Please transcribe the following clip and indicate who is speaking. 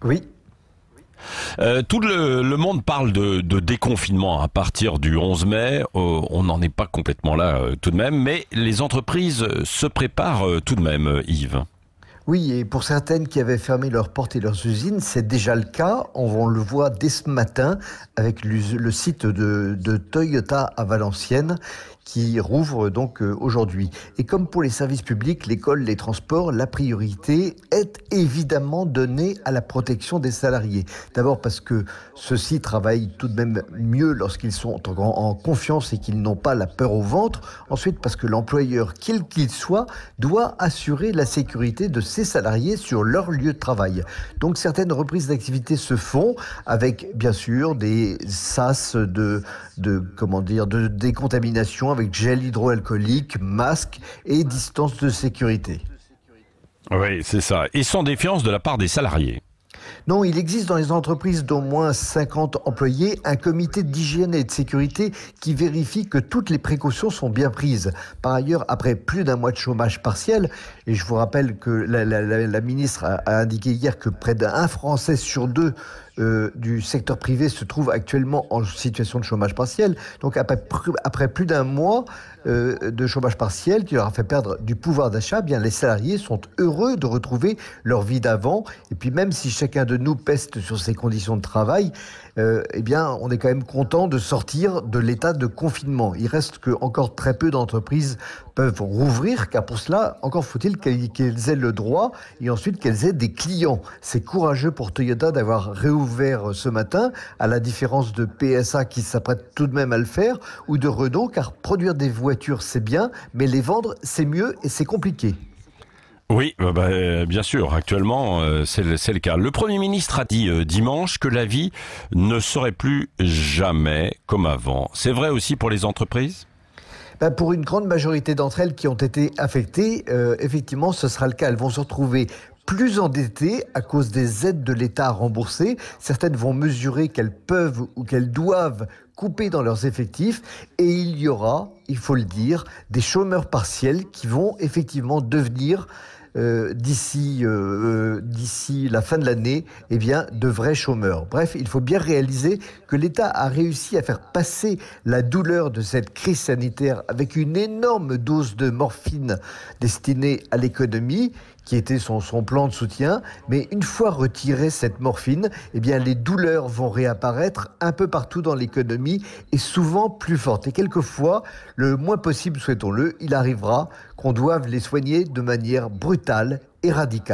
Speaker 1: Oui.
Speaker 2: Tout le monde parle de déconfinement à partir du 11 mai. On n'en est pas complètement là tout de même, mais les entreprises se préparent tout de même, Yves.
Speaker 1: Oui, et pour certaines qui avaient fermé leurs portes et leurs usines, c'est déjà le cas. On le voit dès ce matin avec le site de Toyota à Valenciennes qui rouvre donc aujourd'hui. Et comme pour les services publics, l'école, les transports, la priorité est évidemment donnée à la protection des salariés. D'abord parce que ceux-ci travaillent tout de même mieux lorsqu'ils sont en confiance et qu'ils n'ont pas la peur au ventre. Ensuite parce que l'employeur, quel qu'il soit, doit assurer la sécurité de ses salariés sur leur lieu de travail. Donc certaines reprises d'activité se font avec bien sûr des sas de décontamination avec gel hydroalcoolique, masque et distance de sécurité.
Speaker 2: Oui, c'est ça. Et sans défiance de la part des salariés.
Speaker 1: Non, il existe dans les entreprises d'au moins 50 employés un comité d'hygiène et de sécurité qui vérifie que toutes les précautions sont bien prises. Par ailleurs, après plus d'un mois de chômage partiel, et je vous rappelle que la ministre a indiqué hier que près d'un Français sur deux du secteur privé se trouve actuellement en situation de chômage partiel. Donc après plus d'un mois de chômage partiel qui leur a fait perdre du pouvoir d'achat, eh bien les salariés sont heureux de retrouver leur vie d'avant. Et puis même si chacun de nous peste sur ses conditions de travail, eh bien on est quand même content de sortir de l'état de confinement. Il reste que encore très peu d'entreprises peuvent rouvrir, car pour cela, encore faut-il qu'elles aient le droit et ensuite qu'elles aient des clients. C'est courageux pour Toyota d'avoir réouvert ce matin, à la différence de PSA qui s'apprête tout de même à le faire, ou de Renault, car produire des voitures c'est bien, mais les vendre c'est mieux et c'est compliqué.
Speaker 2: Oui, bien sûr, actuellement, c'est le cas. Le Premier ministre a dit dimanche que la vie ne serait plus jamais comme avant. C'est vrai aussi pour les entreprises ?
Speaker 1: Pour une grande majorité d'entre elles qui ont été affectées, effectivement, ce sera le cas. Elles vont se retrouver plus endettées à cause des aides de l'État à rembourser. Certaines vont mesurer qu'elles peuvent ou qu'elles doivent couper dans leurs effectifs. Et il y aura, il faut le dire, des chômeurs partiels qui vont effectivement devenir d'ici la fin de l'année, eh bien, de vrais chômeurs. Bref, il faut bien réaliser que l'État a réussi à faire passer la douleur de cette crise sanitaire avec une énorme dose de morphine destinée à l'économie, qui était son plan de soutien. Mais une fois retirée cette morphine, eh bien, les douleurs vont réapparaître un peu partout dans l'économie et souvent plus fortes. Et quelquefois, le moins possible, souhaitons-le, il arrivera qu'on doive les soigner de manière brutale et radicale.